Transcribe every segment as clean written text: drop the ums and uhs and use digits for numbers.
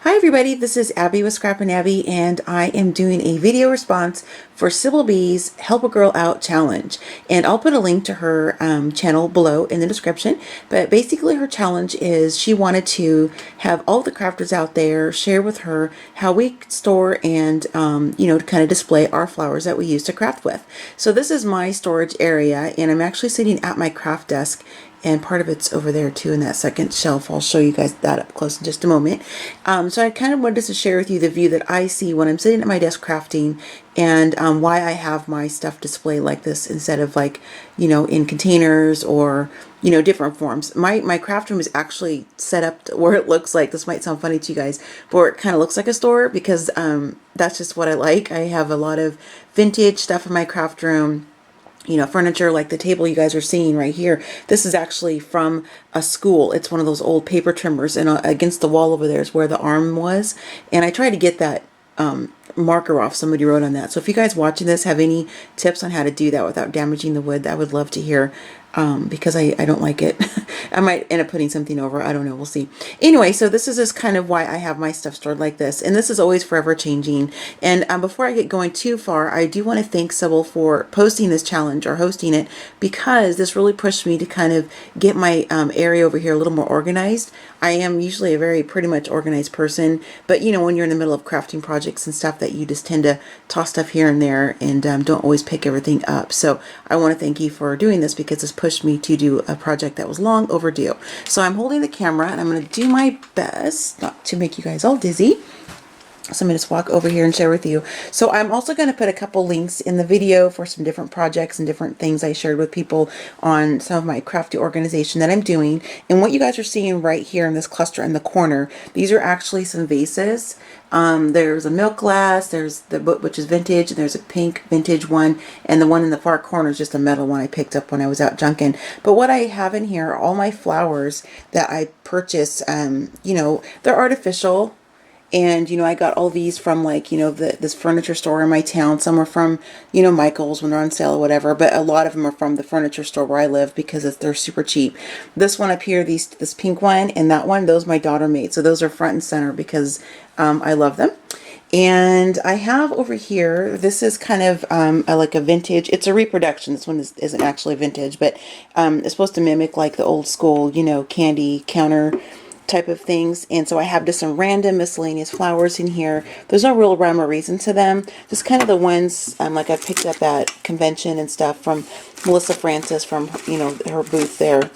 Hi everybody, this is Abby with Scrap and Abby, and I am doing a video response for Sybil B's Help a Girl Out challenge. And I'll put a link to her channel below in the description. But basically her challenge is she wanted to have all the crafters out there share with her how we store and, to kind of display our flowers that we use to craft with. So this is my storage area, and I'm actually sitting at my craft desk, and part of it's over there too in that second shelf. I'll show you guys that up close in just a moment. So I kind of wanted to share with you the view that I see when I'm sitting at my desk crafting, and why I have my stuff displayed like this instead of in containers or different forms. My craft room is actually set up to where it looks like, this might sound funny to you guys, but where it kind of looks like a store, because that's just what I like. I have a lot of vintage stuff in my craft room. Furniture like the table you guys are seeing right here. This is actually from a school. It's one of those old paper trimmers, and against the wall over there is where the arm was. And I tried to get that marker off. Somebody wrote on that. So if you guys watching this have any tips on how to do that without damaging the wood, I would love to hear, because I don't like it. I might end up putting something over. I don't know. We'll see. Anyway, so this is just kind of why I have my stuff stored like this. And this is always forever changing. And before I get going too far, I do want to thank Sybil for posting this challenge or hosting it, because this really pushed me to kind of get my area over here a little more organized. I am usually a very pretty much organized person, but when you're in the middle of crafting projects and stuff, that you just tend to toss stuff here and there and don't always pick everything up. So I want to thank you for doing this, because this pushed me to do a project that was long overdue. So I'm holding the camera and I'm going to do my best not to make you guys all dizzy. So I'm going to just walk over here and share with you. So I'm also going to put a couple links in the video for some different projects and different things I shared with people on some of my crafty organization that I'm doing. And what you guys are seeing right here in this cluster in the corner, these are actually some vases. There's a milk glass, there's the which is vintage, and there's a pink vintage one, and the one in the far corner is just a metal one I picked up when I was out junking. But what I have in here are all my flowers that I purchased. They're artificial. And, I got all these from this furniture store in my town. Some are from, Michael's when they're on sale or whatever. But a lot of them are from the furniture store where I live, because they're super cheap. This one up here, this pink one and that one, those my daughter made. So those are front and center because I love them. And I have over here, this is kind of like a vintage. It's a reproduction. This one isn't actually vintage, but it's supposed to mimic like the old school, candy counter type of things. And so I have just some random miscellaneous flowers in here. There's no real rhyme or reason to them, just kind of the ones like I picked up at convention and stuff from Melissa Francis from her booth there.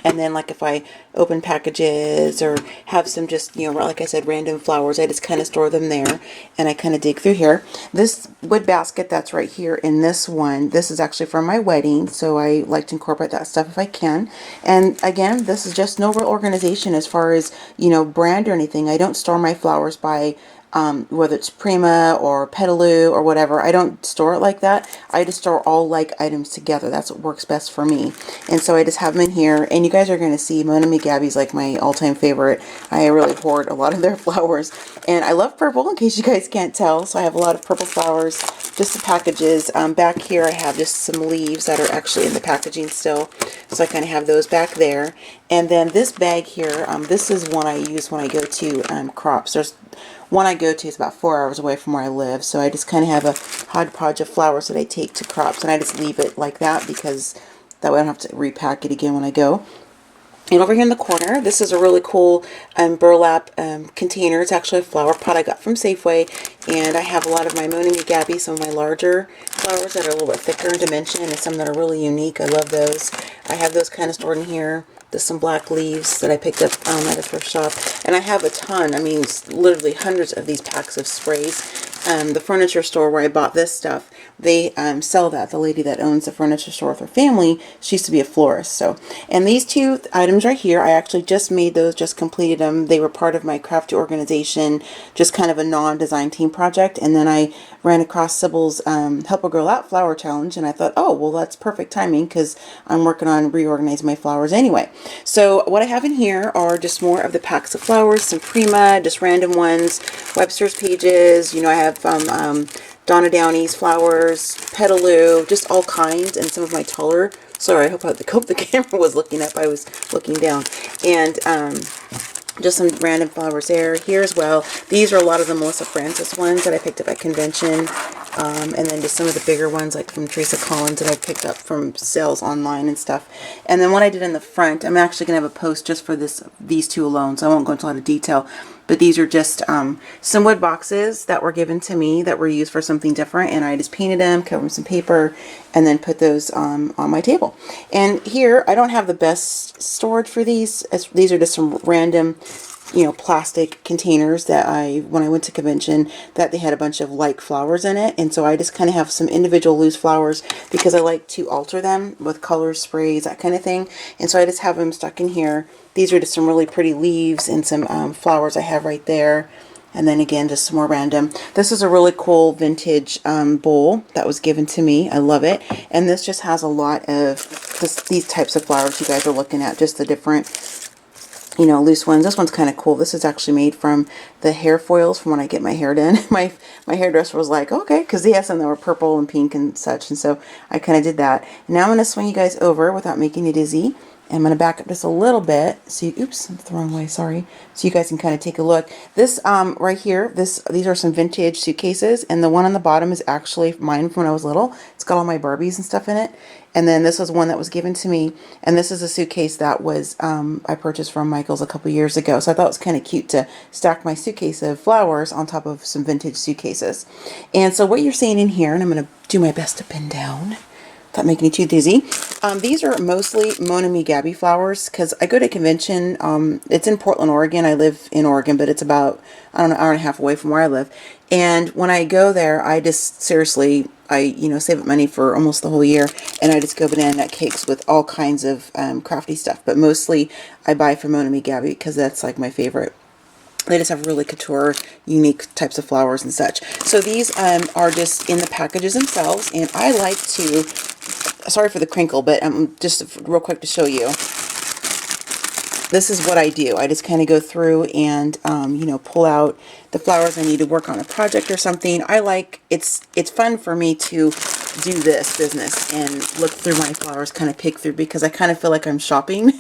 And then if I open packages or have some just, like I said, random flowers, I just kind of store them there, and I kind of dig through here. This wood basket that's right here in this one, this is actually from my wedding, so I like to incorporate that stuff if I can. And again, this is just no real organization as far as, brand or anything. I don't store my flowers by whether it's Prima or Petaloo or whatever. I don't store it like that. I just store all like items together. That's what works best for me. And so I just have them in here, and you guys are going to see Mona Me Gabby's like my all-time favorite. I really hoard a lot of their flowers, and I love purple, in case you guys can't tell. So I have a lot of purple flowers, just the packages. Back here I have just some leaves that are actually in the packaging still, so I kind of have those back there. And then this bag here, this is one I use when I go to crops. There's one I go to is about 4 hours away from where I live, so I just kind of have a hodgepodge of flowers that I take to crops, and I just leave it like that, because that way I don't have to repack it again when I go. And over here in the corner, this is a really cool burlap container. It's actually a flower pot I got from Safeway, and I have a lot of my Mona Me Gabby, some of my larger flowers that are a little bit thicker in dimension, and some that are really unique. I love those. I have those kind of stored in here. There's some black leaves that I picked up at a thrift shop. And I have a ton, literally hundreds of these packs of sprays. The furniture store where I bought this stuff, they sell that. The lady that owns the furniture store with her family, she used to be a florist. So, and these two items right here, I actually just made those, just completed them. They were part of my crafty organization, just kind of a non-design team project. And then I ran across Sybil's Help a Girl Out flower challenge, and I thought, oh, well, that's perfect timing, because I'm working on reorganizing my flowers anyway. So what I have in here are just more of the packs of flowers, some Prima, just random ones, Webster's pages. I have Donna Downey's flowers, Petaloo, just all kinds, and some of my taller. Sorry, I hope the camera was looking up. I was looking down. And Just some random flowers there. Here as well. These are a lot of the Melissa Francis ones that I picked up at convention. And then just some of the bigger ones like from Teresa Collins that I picked up from sales online and stuff. And then what I did in the front, I'm actually going to have a post just for these two alone, so I won't go into a lot of detail. But these are just some wood boxes that were given to me that were used for something different. And I just painted them, covered them with some paper, and then put those on my table. And here, I don't have the best storage for these. These are just some random, you know, plastic containers that when I went to convention, that they had a bunch of like flowers in it. And so I just kind of have some individual loose flowers because I like to alter them with colors, sprays, that kind of thing. And so I just have them stuck in here. These are just some really pretty leaves and some flowers I have right there. And then again, just some more random. This is a really cool vintage bowl that was given to me. I love it. And this just has a lot of these types of flowers you guys are looking at. Just the different, you know, loose ones. This one's kind of cool. This is actually made from the hair foils from when I get my hair done. My hairdresser was like, okay, because he has some that were purple and pink and such. And so I kind of did that. And now I'm going to swing you guys over without making you dizzy. I'm going to back up just a little bit. So, oops, that's the wrong way, sorry. So you guys can kind of take a look. This right here, these are some vintage suitcases. And the one on the bottom is actually mine from when I was little. It's got all my Barbies and stuff in it. And then this was one that was given to me. And this is a suitcase that was I purchased from Michael's a couple years ago. So I thought it was kind of cute to stack my suitcase of flowers on top of some vintage suitcases. And so what you're seeing in here, and I'm going to do my best to pin down, without making you too dizzy. These are mostly Mona Me Gabby flowers because I go to convention. It's in Portland, Oregon. I live in Oregon, but it's about, I don't know, an hour and a half away from where I live. And when I go there, I just seriously, save up money for almost the whole year. And I just go banana nut cakes with all kinds of crafty stuff. But mostly I buy from Mona Me Gabby because that's like my favorite. They just have really couture, unique types of flowers and such. So these are just in the packages themselves. And I like to, sorry for the crinkle, but just real quick to show you. This is what I do. I just kind of go through and, pull out the flowers I need to work on a project or something. It's fun for me to do this business and look through my flowers, kind of pick through, because I kind of feel like I'm shopping,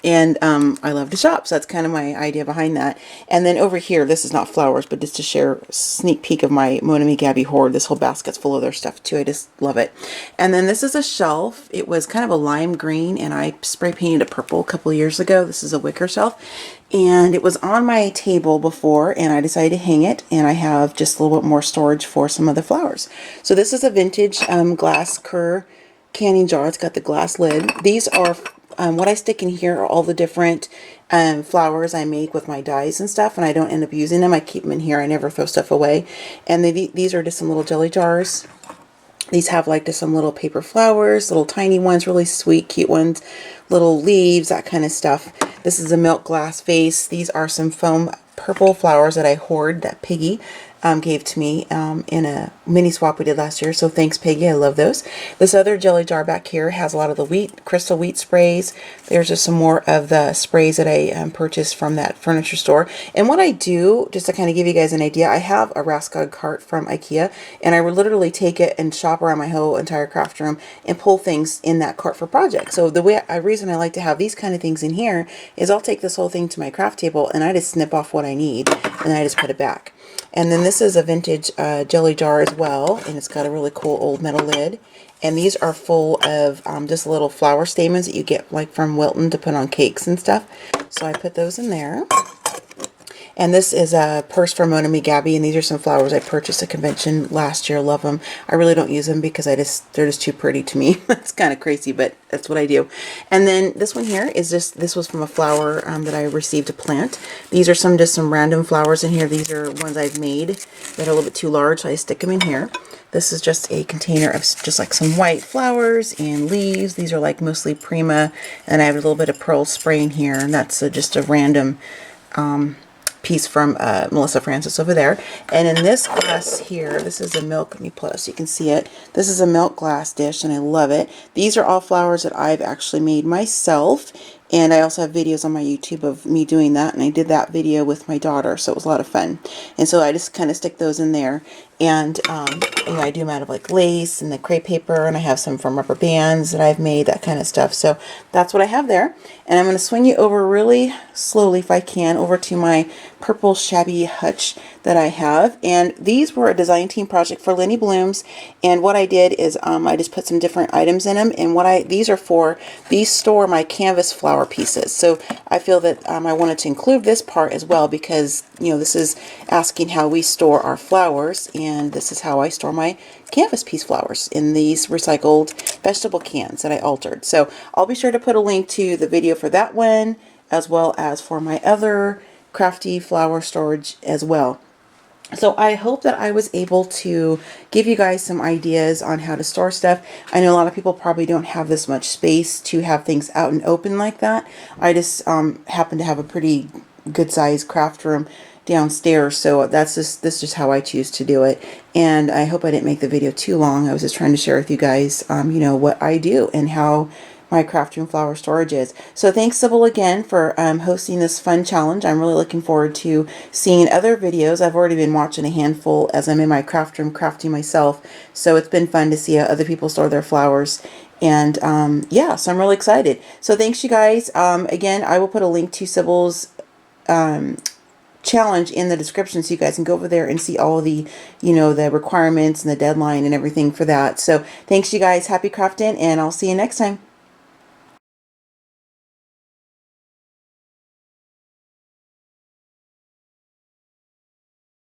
and I love to shop. So that's kind of my idea behind that. And then over here, this is not flowers, but just to share a sneak peek of my Mona Me Gabby hoard. This whole basket's full of their stuff too. I just love it. And then this is a shelf. It was kind of a lime green, and I spray painted it purple a couple years ago. This is a wicker shelf. And it was on my table before, and I decided to hang it, and I have just a little bit more storage for some of the flowers. So this is a vintage glass Kerr canning jar. It's got the glass lid. These are, what I stick in here are all the different flowers I make with my dies and stuff, and I don't end up using them. I keep them in here. I never throw stuff away. And these are just some little jelly jars. These have like just some little paper flowers, little tiny ones, really sweet, cute ones, little leaves, that kind of stuff. This is a milk glass vase. These are some foam purple flowers that I hoard that Piggy gave to me in a mini swap we did last year. So thanks, Piggy. I love those. This other jelly jar back here has a lot of the crystal wheat sprays. There's just some more of the sprays that I purchased from that furniture store. And what I do, just to kind of give you guys an idea, I have a Raskog cart from IKEA, and I would literally take it and shop around my whole entire craft room and pull things in that cart for projects. So the reason I like to have these kind of things in here is I'll take this whole thing to my craft table and I just snip off what I need and I just put it back. And then this is a vintage jelly jar as well, and it's got a really cool old metal lid. And these are full of just little flower stamens that you get like from Wilton to put on cakes and stuff. So I put those in there. And this is a purse from Mona Me Gabby, and these are some flowers I purchased at convention last year. Love them. I really don't use them because they're just too pretty to me. It's kind of crazy, but that's what I do. And then this one here is this was from a flower that I received to plant. These are just some random flowers in here. These are ones I've made that are a little bit too large, so I stick them in here. This is just a container of just like some white flowers and leaves. These are like mostly Prima, and I have a little bit of pearl spray in here, and that's just a random piece from Melissa Francis over there. And in this glass here, this is a milk, let me pull it up so you can see it. This is a milk glass dish, and I love it. These are all flowers that I've actually made myself, and I also have videos on my YouTube of me doing that, and I did that video with my daughter, so it was a lot of fun. And so I just kind of stick those in there. And you know, I do them out of like lace and the crepe paper, and I have some from rubber bands that I've made, that kind of stuff. So that's what I have there. And I'm going to swing you over really slowly, if I can, over to my purple shabby hutch that I have. And these were a design team project for Lenny Blooms. And what I did is I just put some different items in them. And these are for, these store my canvas flower pieces. So I feel that I wanted to include this part as well, because, you know, this is asking how we store our flowers. And this is how I store my canvas piece flowers, in these recycled vegetable cans that I altered. So I'll be sure to put a link to the video for that one, as well as for my other crafty flower storage as well. So I hope that I was able to give you guys some ideas on how to store stuff. I know a lot of people probably don't have this much space to have things out and open like that. I just happen to have a pretty good sized craft room downstairs, so that's just how I choose to do it. And I hope I didn't make the video too long. I was just trying to share with you guys you know, what I do and how my craft room flower storage is. So thanks, Sybil, again for hosting this fun challenge. I'm really looking forward to seeing other videos. I've already been watching a handful as I'm in my craft room crafting myself, so it's been fun to see how other people store their flowers. And yeah, so I'm really excited. So thanks, you guys. Again, I will put a link to Sybil's challenge in the description, so you guys can go over there and see all the, you know, the requirements and the deadline and everything for that. So thanks, you guys. Happy crafting, and I'll see you next time.